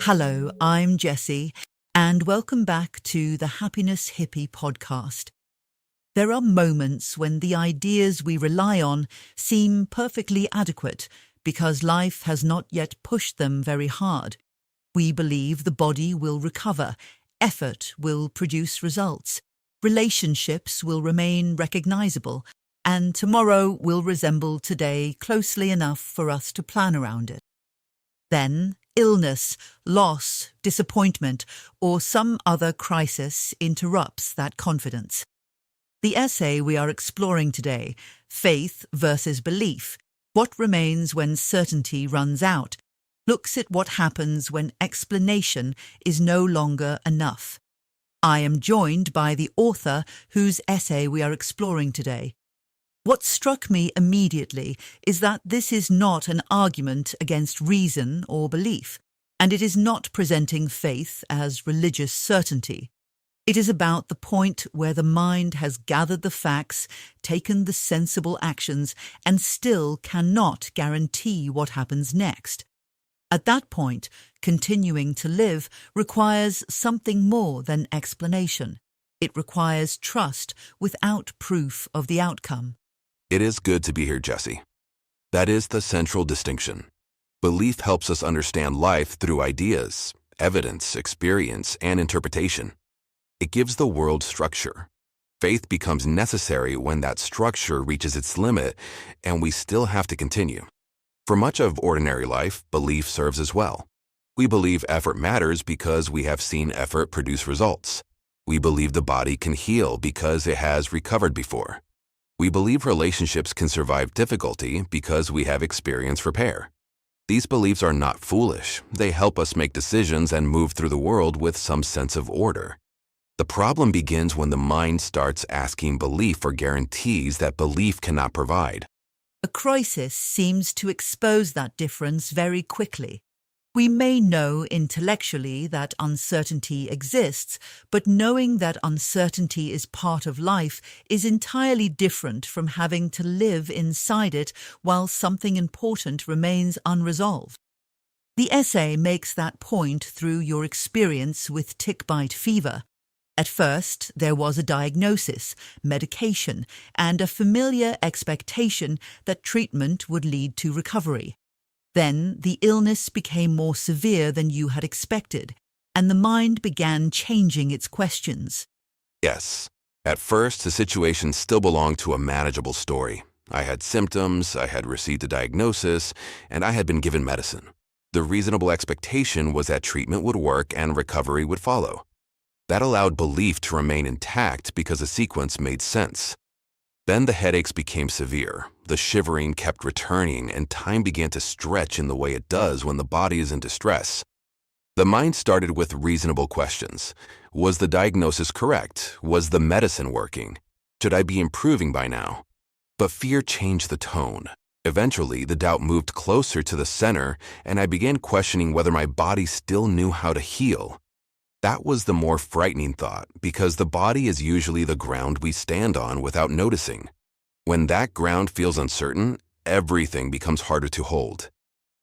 Hello, I'm Jessie, and welcome back to the Happiness Hippie podcast. There are moments when the ideas we rely on seem perfectly adequate because life has not yet pushed them very hard. We believe the body will recover, effort will produce results, relationships will remain recognizable, and tomorrow will resemble today closely enough for us to plan around it. Then, illness, loss, disappointment, or some other crisis interrupts that confidence. The essay we are exploring today, Faith versus Belief, What Remains When Certainty Runs Out, looks at what happens when explanation is no longer enough. I am joined by the author whose essay we are exploring today. What struck me immediately is that this is not an argument against reason or belief, and it is not presenting faith as religious certainty. It is about the point where the mind has gathered the facts, taken the sensible actions, and still cannot guarantee what happens next. At that point, continuing to live requires something more than explanation. It requires trust without proof of the outcome. It is good to be here, Jessie. That is the central distinction. Belief helps us understand life through ideas, evidence, experience, and interpretation. It gives the world structure. Faith becomes necessary when that structure reaches its limit and we still have to continue. For much of ordinary life, belief serves as well. We believe effort matters because we have seen effort produce results. We believe the body can heal because it has recovered before. We believe relationships can survive difficulty because we have experienced repair. These beliefs are not foolish. They help us make decisions and move through the world with some sense of order. The problem begins when the mind starts asking belief for guarantees that belief cannot provide. A crisis seems to expose that difference very quickly. We may know intellectually that uncertainty exists, but knowing that uncertainty is part of life is entirely different from having to live inside it while something important remains unresolved. The essay makes that point through your experience with tick-bite fever. At first, there was a diagnosis, medication, and a familiar expectation that treatment would lead to recovery. Then the illness became more severe than you had expected, and the mind began changing its questions. Yes, at first the situation still belonged to a manageable story. I had symptoms, I had received a diagnosis, and I had been given medicine. The reasonable expectation was that treatment would work and recovery would follow. That allowed belief to remain intact because the sequence made sense. Then the headaches became severe, the shivering kept returning, and time began to stretch in the way it does when the body is in distress. The mind started with reasonable questions. Was the diagnosis correct? Was the medicine working? Should I be improving by now? But fear changed the tone. Eventually, the doubt moved closer to the center, and I began questioning whether my body still knew how to heal. That was the more frightening thought, because the body is usually the ground we stand on without noticing. When that ground feels uncertain, everything becomes harder to hold.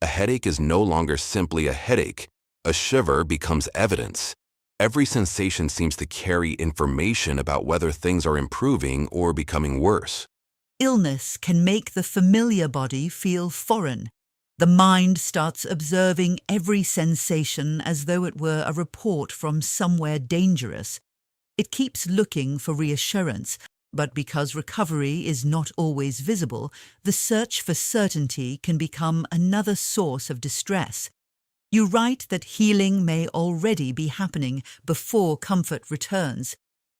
A headache is no longer simply a headache. A shiver becomes evidence. Every sensation seems to carry information about whether things are improving or becoming worse. Illness can make the familiar body feel foreign. The mind starts observing every sensation as though it were a report from somewhere dangerous. It keeps looking for reassurance, but because recovery is not always visible, the search for certainty can become another source of distress. You write that healing may already be happening before comfort returns.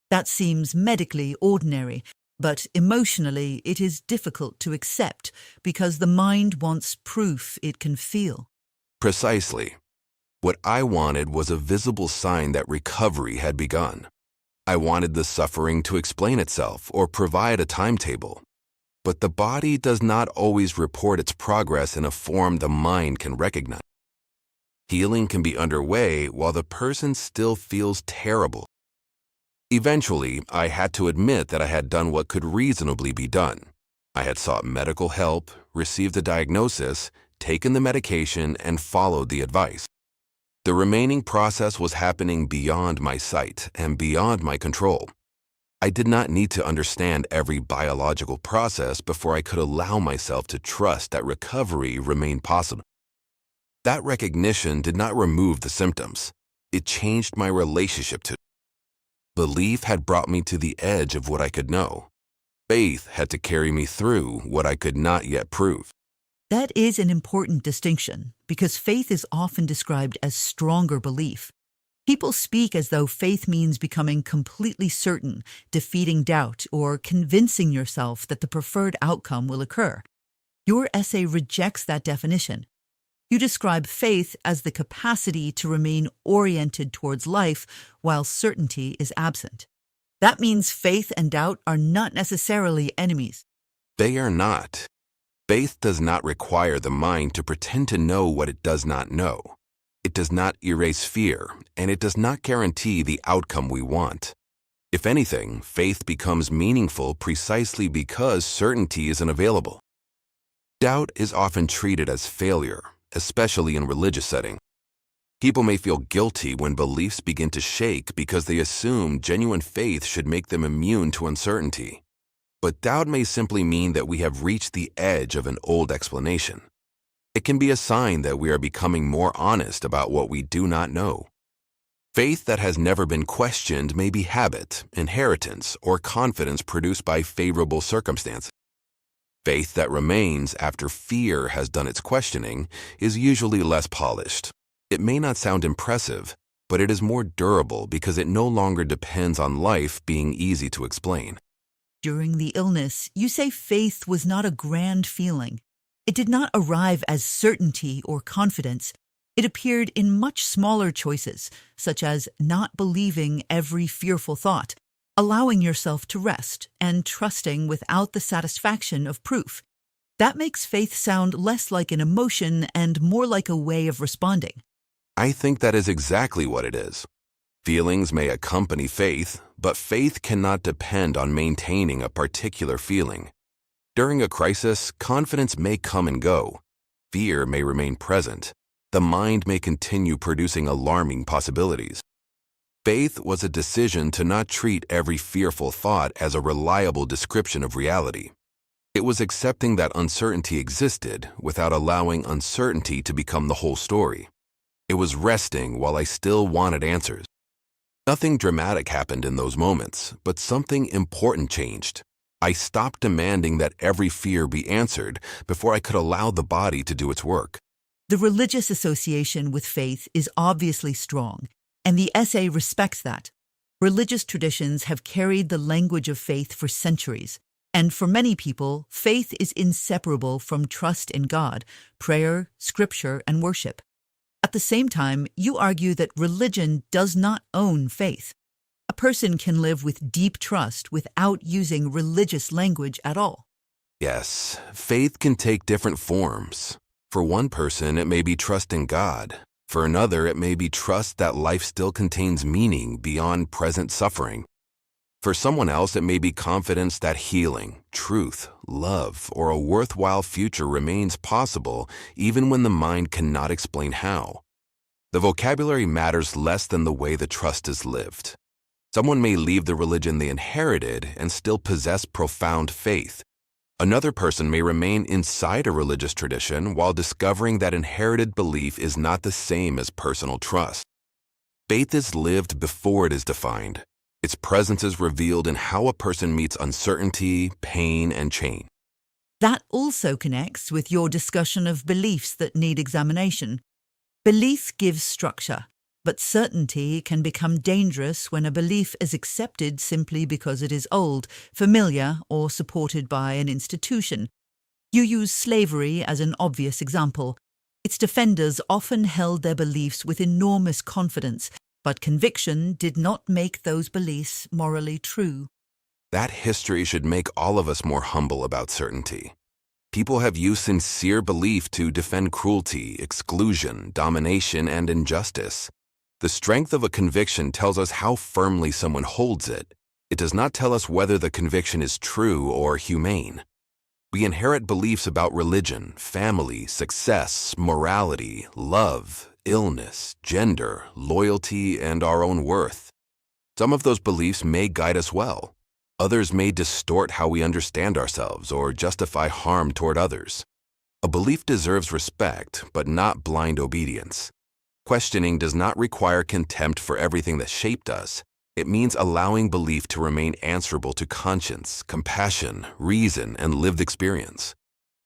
That seems medically ordinary, but emotionally it is difficult to accept because the mind wants proof it can feel. Precisely. What I wanted was a visible sign that recovery had begun. I wanted the suffering to explain itself or provide a timetable. But the body does not always report its progress in a form the mind can recognize. Healing can be underway while the person still feels terrible. Eventually, I had to admit that I had done what could reasonably be done. I had sought medical help, received a diagnosis, taken the medication, and followed the advice. The remaining process was happening beyond my sight and beyond my control. I did not need to understand every biological process before I could allow myself to trust that recovery remained possible. That recognition did not remove the symptoms. It changed my relationship to it. Belief had brought me to the edge of what I could know. Faith had to carry me through what I could not yet prove. That is an important distinction because faith is often described as stronger belief. People speak as though faith means becoming completely certain, defeating doubt, or convincing yourself that the preferred outcome will occur. Your essay rejects that definition. You describe faith as the capacity to remain oriented towards life while certainty is absent. That means faith and doubt are not necessarily enemies. They are not. Faith does not require the mind to pretend to know what it does not know. It does not erase fear, and it does not guarantee the outcome we want. If anything, faith becomes meaningful precisely because certainty isn't available. Doubt is often treated as failure, especially in religious settings. People may feel guilty when beliefs begin to shake because they assume genuine faith should make them immune to uncertainty. But doubt may simply mean that we have reached the edge of an old explanation. It can be a sign that we are becoming more honest about what we do not know. Faith that has never been questioned may be habit, inheritance, or confidence produced by favorable circumstances. Faith that remains after fear has done its questioning is usually less polished. It may not sound impressive, but it is more durable because it no longer depends on life being easy to explain. During the illness, you say faith was not a grand feeling. It did not arrive as certainty or confidence. It appeared in much smaller choices, such as not believing every fearful thought, allowing yourself to rest, and trusting without the satisfaction of proof. That makes faith sound less like an emotion and more like a way of responding. I think that is exactly what it is. Feelings may accompany faith, but faith cannot depend on maintaining a particular feeling. During a crisis, confidence may come and go. Fear may remain present. The mind may continue producing alarming possibilities. Faith was a decision to not treat every fearful thought as a reliable description of reality. It was accepting that uncertainty existed without allowing uncertainty to become the whole story. It was resting while I still wanted answers. Nothing dramatic happened in those moments, but something important changed. I stopped demanding that every fear be answered before I could allow the body to do its work. The religious association with faith is obviously strong, and the essay respects that. Religious traditions have carried the language of faith for centuries, and for many people, faith is inseparable from trust in God, prayer, scripture, and worship. At the same time, you argue that religion does not own faith. A person can live with deep trust without using religious language at all. Yes, faith can take different forms. For one person, it may be trust in God. For another, it may be trust that life still contains meaning beyond present suffering. For someone else, it may be confidence that healing, truth, love, or a worthwhile future remains possible even when the mind cannot explain how. The vocabulary matters less than the way the trust is lived. Someone may leave the religion they inherited and still possess profound faith. Another person may remain inside a religious tradition while discovering that inherited belief is not the same as personal trust. Faith is lived before it is defined. Its presence is revealed in how a person meets uncertainty, pain, and change. That also connects with your discussion of beliefs that need examination. Belief gives structure, but certainty can become dangerous when a belief is accepted simply because it is old, familiar, or supported by an institution. You use slavery as an obvious example. Its defenders often held their beliefs with enormous confidence, but conviction did not make those beliefs morally true. That history should make all of us more humble about certainty. People have used sincere belief to defend cruelty, exclusion, domination, and injustice. The strength of a conviction tells us how firmly someone holds it. It does not tell us whether the conviction is true or humane. We inherit beliefs about religion, family, success, morality, love, illness, gender, loyalty, and our own worth. Some of those beliefs may guide us well. Others may distort how we understand ourselves or justify harm toward others. A belief deserves respect, but not blind obedience. Questioning does not require contempt for everything that shaped us. It means allowing belief to remain answerable to conscience, compassion, reason, and lived experience.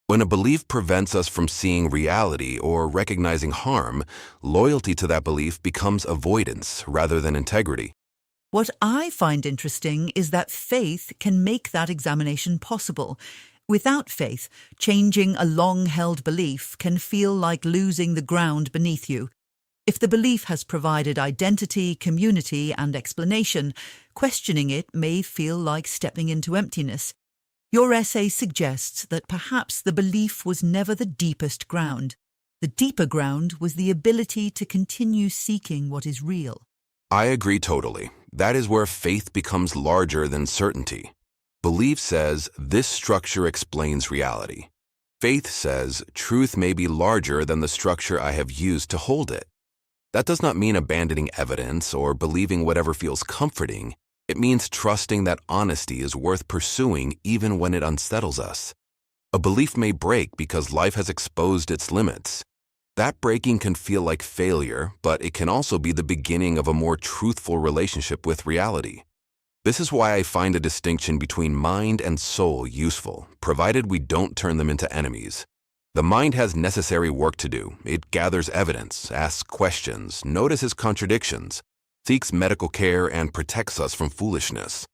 When a belief prevents us from seeing reality or recognizing harm, loyalty to that belief becomes avoidance rather than integrity. What I find interesting is that faith can make that examination possible. Without faith, changing a long-held belief can feel like losing the ground beneath you. If the belief has provided identity, community, and explanation, questioning it may feel like stepping into emptiness. Your essay suggests that perhaps the belief was never the deepest ground. The deeper ground was the ability to continue seeking what is real. I agree totally. That is where faith becomes larger than certainty. Belief says, this structure explains reality. Faith says, truth may be larger than the structure I have used to hold it. That does not mean abandoning evidence or believing whatever feels comforting. It means trusting that honesty is worth pursuing even when it unsettles us. A belief may break because life has exposed its limits. That breaking can feel like failure, but it can also be the beginning of a more truthful relationship with reality. This is why I find a distinction between mind and soul useful, provided we don't turn them into enemies. The mind has necessary work to do. It gathers evidence, asks questions, notices contradictions, seeks medical care, and protects us from foolishness.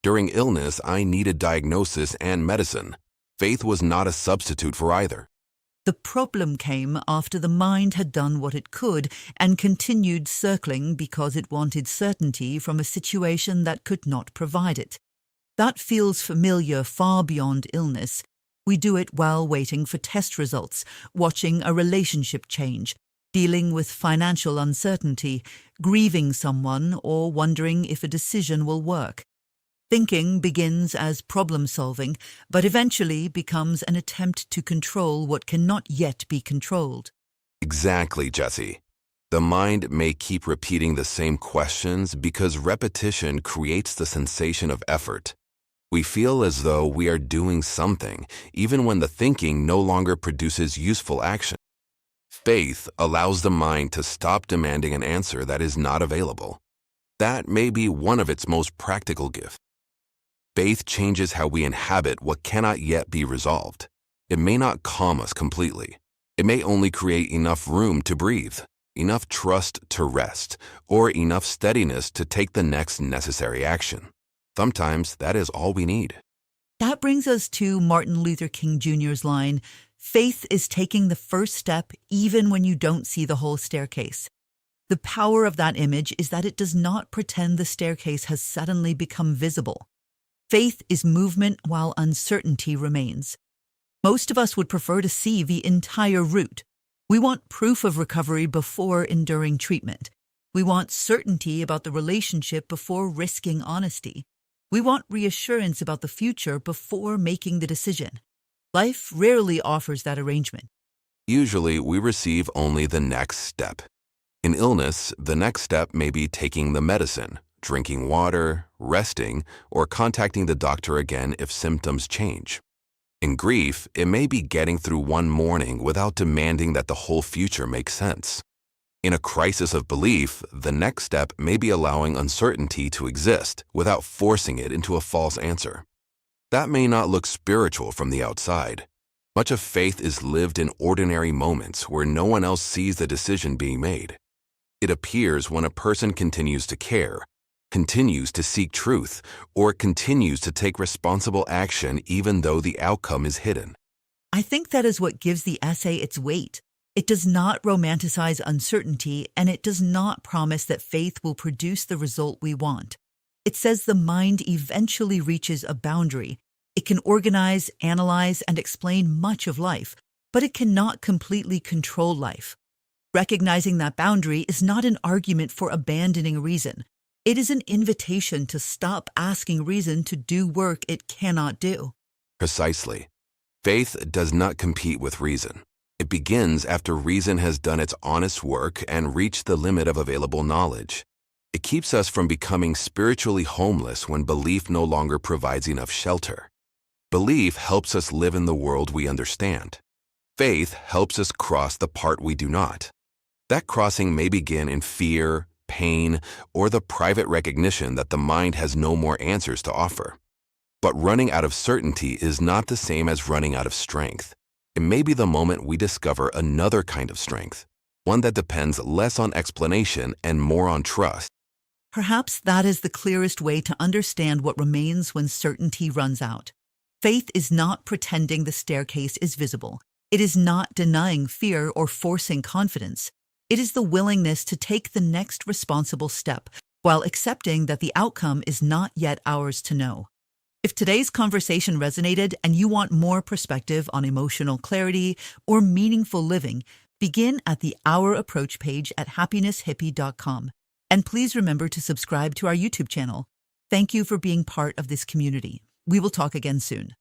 During illness, I needed diagnosis and medicine. Faith was not a substitute for either. The problem came after the mind had done what it could and continued circling because it wanted certainty from a situation that could not provide it. That feels familiar far beyond illness. We do it while waiting for test results, watching a relationship change, dealing with financial uncertainty, grieving someone, or wondering if a decision will work. Thinking begins as problem-solving, but eventually becomes an attempt to control what cannot yet be controlled. Exactly, Jesse. The mind may keep repeating the same questions because repetition creates the sensation of effort. We feel as though we are doing something, even when the thinking no longer produces useful action. Faith allows the mind to stop demanding an answer that is not available. That may be one of its most practical gifts. Faith changes how we inhabit what cannot yet be resolved. It may not calm us completely. It may only create enough room to breathe, enough trust to rest, or enough steadiness to take the next necessary action. Sometimes that is all we need. That brings us to Martin Luther King Jr.'s line, "Faith is taking the first step even when you don't see the whole staircase." The power of that image is that it does not pretend the staircase has suddenly become visible. Faith is movement while uncertainty remains. Most of us would prefer to see the entire route. We want proof of recovery before enduring treatment. We want certainty about the relationship before risking honesty. We want reassurance about the future before making the decision. Life rarely offers that arrangement. Usually, we receive only the next step. In illness, the next step may be taking the medicine, drinking water, resting, or contacting the doctor again if symptoms change. In grief, it may be getting through one morning without demanding that the whole future make sense. In a crisis of belief, the next step may be allowing uncertainty to exist without forcing it into a false answer. That may not look spiritual from the outside. Much of faith is lived in ordinary moments where no one else sees the decision being made. It appears when a person continues to care, continues to seek truth, or continues to take responsible action even though the outcome is hidden. I think that is what gives the essay its weight. It does not romanticize uncertainty, and it does not promise that faith will produce the result we want. It says the mind eventually reaches a boundary. It can organize, analyze, and explain much of life, but it cannot completely control life. Recognizing that boundary is not an argument for abandoning reason. It is an invitation to stop asking reason to do work it cannot do. Precisely. Faith does not compete with reason. It begins after reason has done its honest work and reached the limit of available knowledge. It keeps us from becoming spiritually homeless when belief no longer provides enough shelter. Belief helps us live in the world we understand. Faith helps us cross the part we do not. That crossing may begin in fear, pain, or the private recognition that the mind has no more answers to offer. But running out of certainty is not the same as running out of strength. It may be the moment we discover another kind of strength, one that depends less on explanation and more on trust. Perhaps that is the clearest way to understand what remains when certainty runs out. Faith is not pretending the staircase is visible. It is not denying fear or forcing confidence. It is the willingness to take the next responsible step while accepting that the outcome is not yet ours to know. If today's conversation resonated and you want more perspective on emotional clarity or meaningful living, begin at the Our Approach page at happinesshippie.com. And please remember to subscribe to our YouTube channel. Thank you for being part of this community. We will talk again soon.